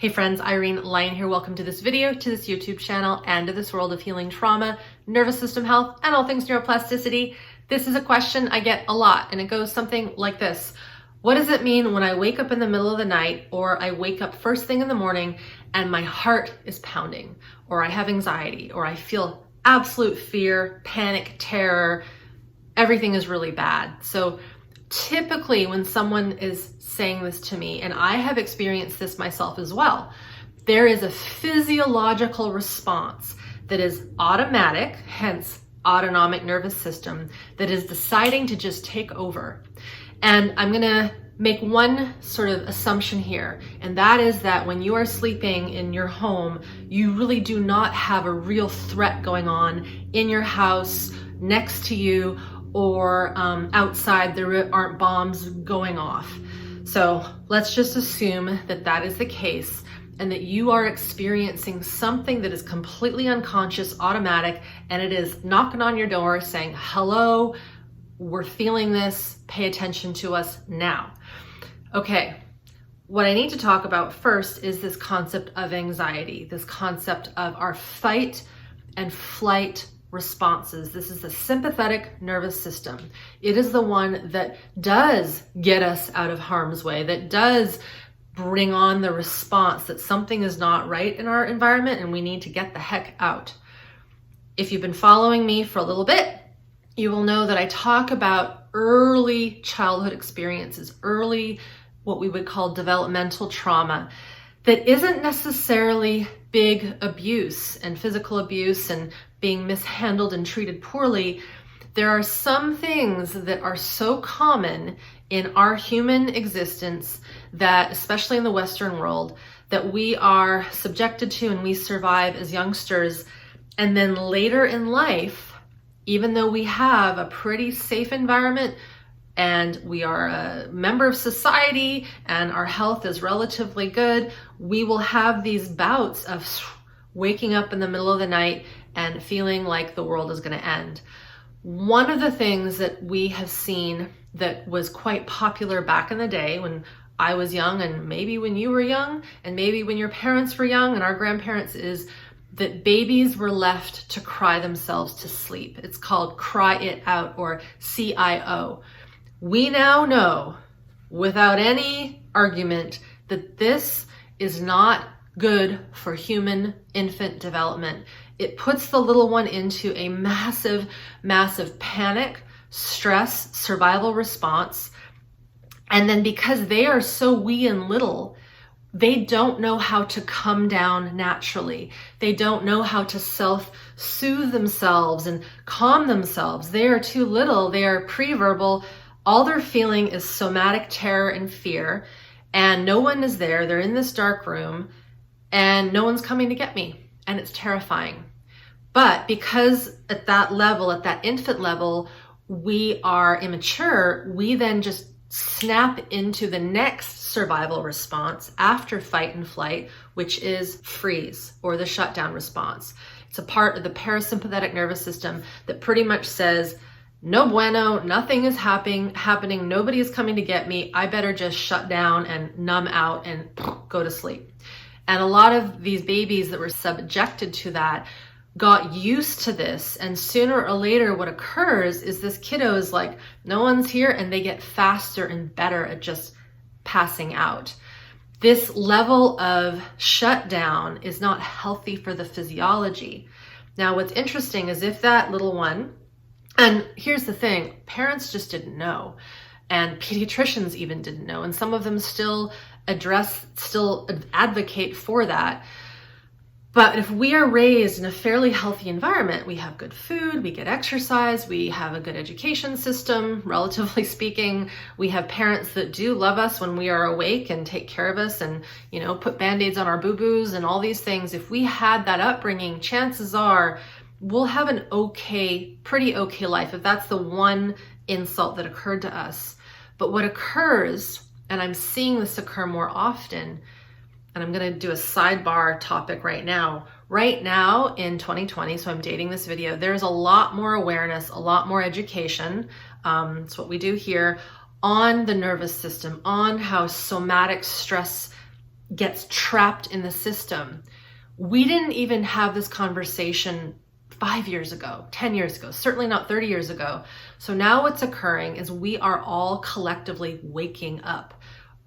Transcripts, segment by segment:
Hey friends, Irene Lyon here. Welcome to this video, to this YouTube channel, and to this world of healing trauma, nervous system health, and all things neuroplasticity. This is a question I get a lot, and it goes something like this. What does it mean when I wake up in the middle of the night, or I wake up first thing in the morning and my heart is pounding, or I have anxiety, or I feel absolute fear, panic, terror, everything is really bad. So typically when someone is saying this to me, and I have experienced this myself as well, there is a physiological response that is automatic, hence autonomic nervous system, that is deciding to just take over. And I'm gonna make one sort of assumption here, and that is that when you are sleeping in your home, you really do not have a real threat going on in your house, next to you, or outside. There aren't bombs going off. So let's just assume that that is the case and that you are experiencing something that is completely unconscious, automatic, and it is knocking on your door saying, hello, we're feeling this, pay attention to us now. Okay, what I need to talk about first is this concept of anxiety, this concept of our fight and flight responses. This is the sympathetic nervous system. It is the one that does get us out of harm's way, that does bring on the response that something is not right in our environment and we need to get the heck out. If you've been following me for a little bit, you will know that I talk about early childhood experiences, early what we would call developmental trauma, that isn't necessarily big abuse and physical abuse and being mishandled and treated poorly. There are some things that are so common in our human existence that, especially in the Western world, that we are subjected to and we survive as youngsters. And then later in life, even though we have a pretty safe environment and we are a member of society and our health is relatively good, we will have these bouts of waking up in the middle of the night and feeling like the world is going to end. One of the things that we have seen that was quite popular back in the day when I was young, and maybe when you were young, and maybe when your parents were young and our grandparents, is that babies were left to cry themselves to sleep. It's called cry it out, or CIO. We now know without any argument that this is not good for human infant development. It puts the little one into a massive, massive panic, stress, survival response. And then because they are so wee and little, they don't know how to come down naturally. They don't know how to self-soothe themselves and calm themselves. They are too little. They are pre-verbal. All they're feeling is somatic terror and fear, and no one is there. They're in this dark room, and no one's coming to get me, and it's terrifying. But because at that level, at that infant level, we are immature, we then just snap into the next survival response after fight and flight, which is freeze, or the shutdown response. It's a part of the parasympathetic nervous system that pretty much says, no bueno, nothing is happening, nobody is coming to get me, I better just shut down and numb out and go to sleep. And a lot of these babies that were subjected to that got used to this, and sooner or later what occurs is this kiddo is like, no one's here, and they get faster and better at just passing out. This level of shutdown is not healthy for the physiology. Now what's interesting is if that little one, and here's the thing, parents just didn't know, and pediatricians even didn't know, and some of them still advocate for that. But if we are raised in a fairly healthy environment, we have good food, we get exercise, we have a good education system, relatively speaking, we have parents that do love us when we are awake and take care of us and, you know, put band-aids on our boo-boos and all these things. If we had that upbringing, chances are we'll have an okay, pretty okay life, if that's the one insult that occurred to us. But what occurs, and I'm seeing this occur more often, and I'm going to do a sidebar topic right now. Right now in 2020, so I'm dating this video, there's a lot more awareness, a lot more education. It's what we do here on the nervous system, on how somatic stress gets trapped in the system. We didn't even have this conversation 5 years ago, 10 years ago, certainly not 30 years ago. So now what's occurring is we are all collectively waking up.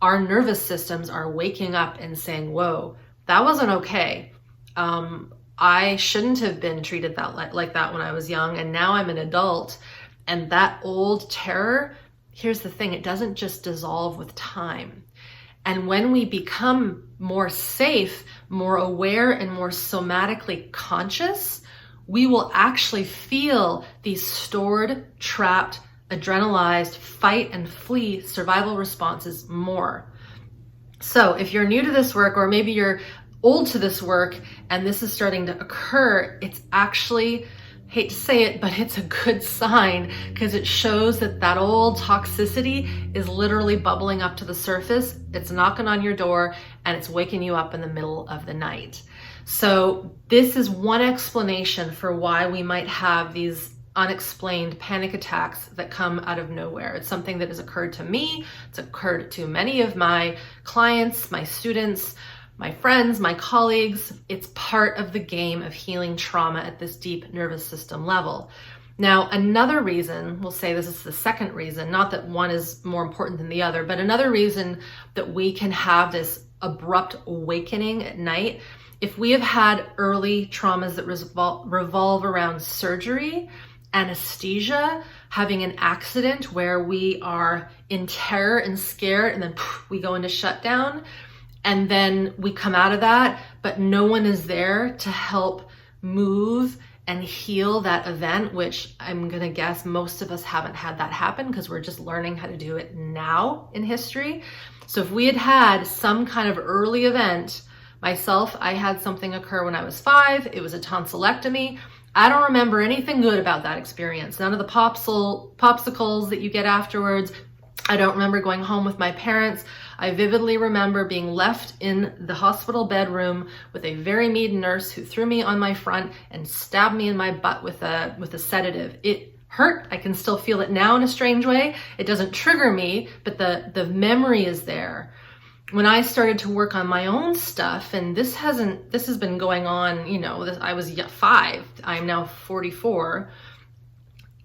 Our nervous systems are waking up and saying, whoa, that wasn't okay. I shouldn't have been treated like that when I was young, and now I'm an adult. And that old terror, here's the thing, it doesn't just dissolve with time. And when we become more safe, more aware, and more somatically conscious, we will actually feel these stored, trapped, adrenalized fight and flee survival responses more. So if you're new to this work, or maybe you're old to this work and this is starting to occur, it's actually, hate to say it, but it's a good sign, because it shows that that old toxicity is literally bubbling up to the surface. It's knocking on your door and it's waking you up in the middle of the night. So this is one explanation for why we might have these unexplained panic attacks that come out of nowhere. It's something that has occurred to me. It's occurred to many of my clients, my students, my friends, my colleagues. It's part of the game of healing trauma at this deep nervous system level. Now, another reason, we'll say this is the second reason, not that one is more important than the other, but another reason that we can have this abrupt awakening at night, if we have had early traumas that revolve around surgery, anesthesia, having an accident where we are in terror and scared, and then we go into shutdown, and then we come out of that, but no one is there to help move and heal that event, which I'm gonna guess most of us haven't had that happen because we're just learning how to do it now in history. So if we had had some kind of early event, myself, I had something occur when I was 5. It was a tonsillectomy. I don't remember anything good about that experience. None of the popsicles that you get afterwards. I don't remember going home with my parents. I vividly remember being left in the hospital bedroom with a very mean nurse who threw me on my front and stabbed me in my butt with a sedative. It hurt. I can still feel it now in a strange way. It doesn't trigger me, but the memory is there. When I started to work on my own stuff, and this has been going on, I was 5, I'm now 44.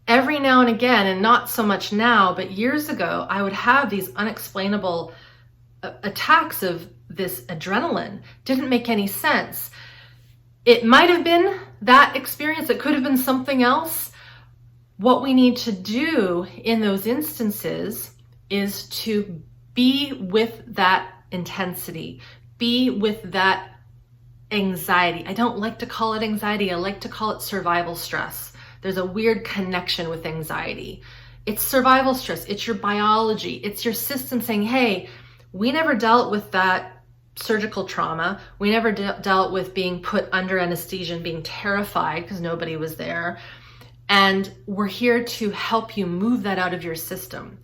Every now and again, and not so much now, but years ago, I would have these unexplainable attacks of this adrenaline. Didn't make any sense. It might have been that experience. It could have been something else. What we need to do in those instances is to be with that intensity, be with that anxiety. I don't like to call it anxiety. I like to call it survival stress. There's a weird connection with anxiety. It's survival stress. It's your biology. It's your system saying, hey, we never dealt with that surgical trauma. We never dealt with being put under anesthesia and being terrified because nobody was there. And we're here to help you move that out of your system.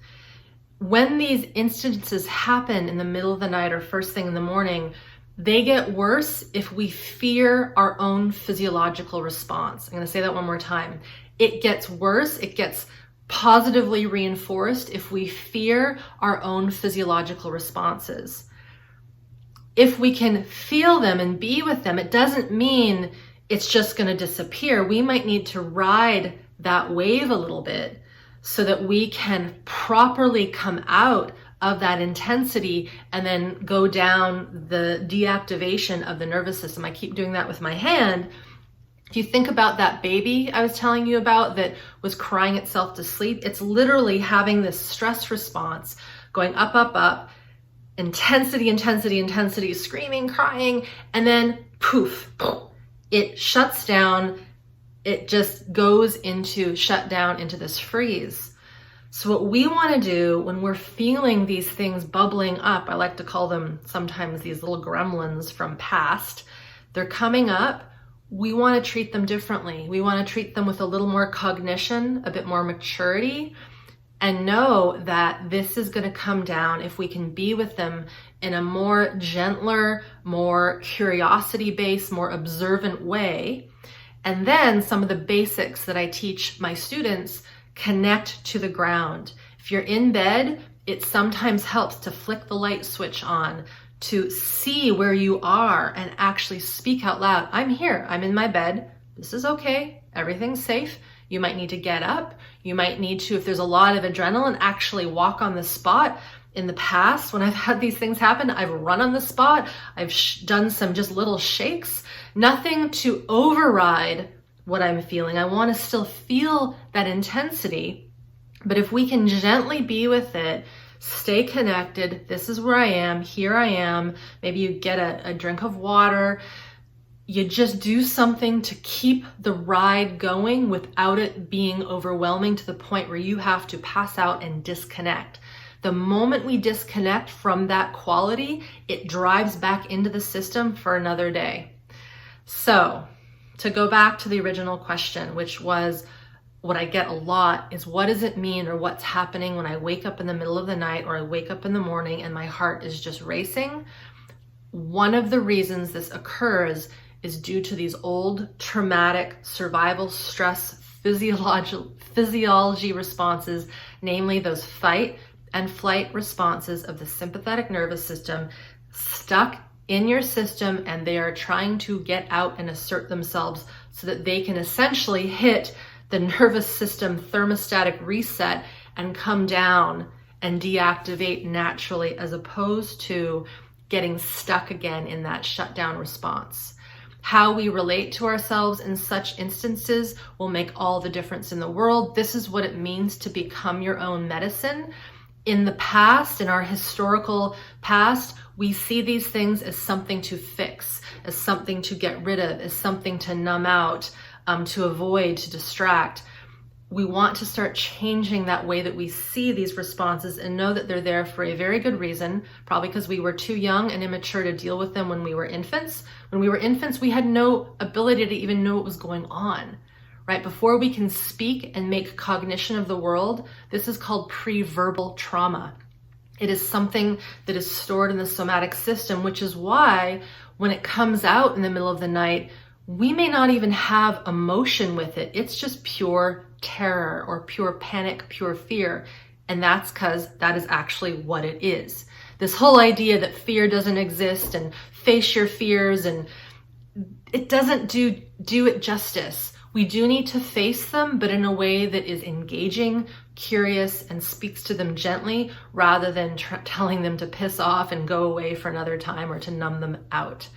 When these instances happen in the middle of the night or first thing in the morning, they get worse if we fear our own physiological response. I'm going to say that one more time. It gets worse. It gets positively reinforced if we fear our own physiological responses. If we can feel them and be with them, it doesn't mean it's just going to disappear. We might need to ride that wave a little bit so that we can properly come out of that intensity and then go down the deactivation of the nervous system. I keep doing that with my hand. If you think about that baby I was telling you about that was crying itself to sleep, it's literally having this stress response going up, up, up, intensity, intensity, intensity, screaming, crying, and then poof, it shuts down. It just goes into shutdown, into this freeze. So what we want to do when we're feeling these things bubbling up, I like to call them sometimes these little gremlins from past, they're coming up. We want to treat them differently. We want to treat them with a little more cognition, a bit more maturity, and know that this is going to come down if we can be with them in a more gentler, more curiosity-based, more observant way. And then some of the basics that I teach my students, connect to the ground. If you're in bed, it sometimes helps to flick the light switch on, to see where you are and actually speak out loud. I'm here, I'm in my bed, this is okay, everything's safe. You might need to get up. You might need to, if there's a lot of adrenaline, actually walk on the spot. In the past, when I've had these things happen, I've run on the spot. I've done some just little shakes, nothing to override what I'm feeling. I want to still feel that intensity, but if we can gently be with it, stay connected. This is where I am. Here I am. Maybe you get a drink of water. You just do something to keep the ride going without it being overwhelming to the point where you have to pass out and disconnect. The moment we disconnect from that quality, it drives back into the system for another day. So, to go back to the original question, which was, what I get a lot is, what does it mean, or what's happening when I wake up in the middle of the night or I wake up in the morning and my heart is just racing? One of the reasons this occurs is due to these old traumatic survival stress physiology responses, namely those fight and flight responses of the sympathetic nervous system stuck in your system, and they are trying to get out and assert themselves so that they can essentially hit the nervous system thermostatic reset and come down and deactivate naturally, as opposed to getting stuck again in that shutdown response. How we relate to ourselves in such instances will make all the difference in the world. This is what it means to become your own medicine. In the past, in our historical past, we see these things as something to fix, as something to get rid of, as something to numb out, to avoid, to distract. We want to start changing that way that we see these responses and know that they're there for a very good reason, probably because we were too young and immature to deal with them when we were infants. When we were infants, we had no ability to even know what was going on, right? Before we can speak and make cognition of the world, this is called pre-verbal trauma. It is something that is stored in the somatic system, which is why when it comes out in the middle of the night, we may not even have emotion with it. It's just pure terror or pure panic, pure fear. And that's because that is actually what it is. This whole idea that fear doesn't exist and face your fears, and it doesn't do it justice. We do need to face them, but in a way that is engaging, curious, and speaks to them gently, rather than telling them to piss off and go away for another time or to numb them out.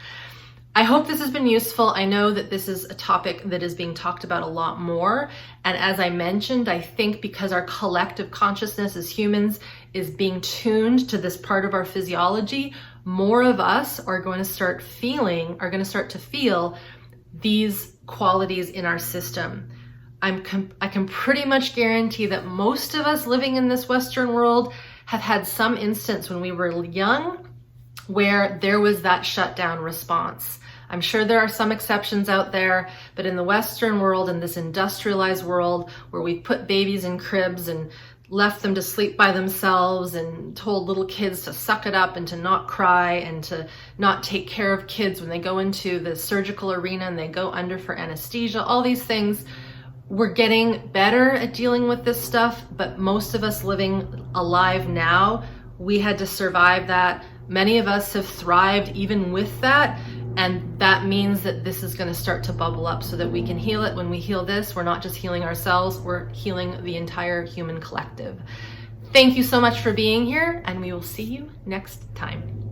I hope this has been useful. I know that this is a topic that is being talked about a lot more. And as I mentioned, I think because our collective consciousness as humans is being tuned to this part of our physiology, more of us are going to start to feel these qualities in our system. I can pretty much guarantee that most of us living in this Western world have had some instance when we were young where there was that shutdown response. I'm sure there are some exceptions out there, but in the Western world, in this industrialized world where we put babies in cribs and left them to sleep by themselves and told little kids to suck it up and to not cry and to not take care of kids when they go into the surgical arena and they go under for anesthesia, all these things, we're getting better at dealing with this stuff, but most of us living alive now, we had to survive that. Many of us have thrived even with that. And that means that this is going to start to bubble up so that we can heal it. When we heal this, we're not just healing ourselves, we're healing the entire human collective. Thank you so much for being here, and we will see you next time.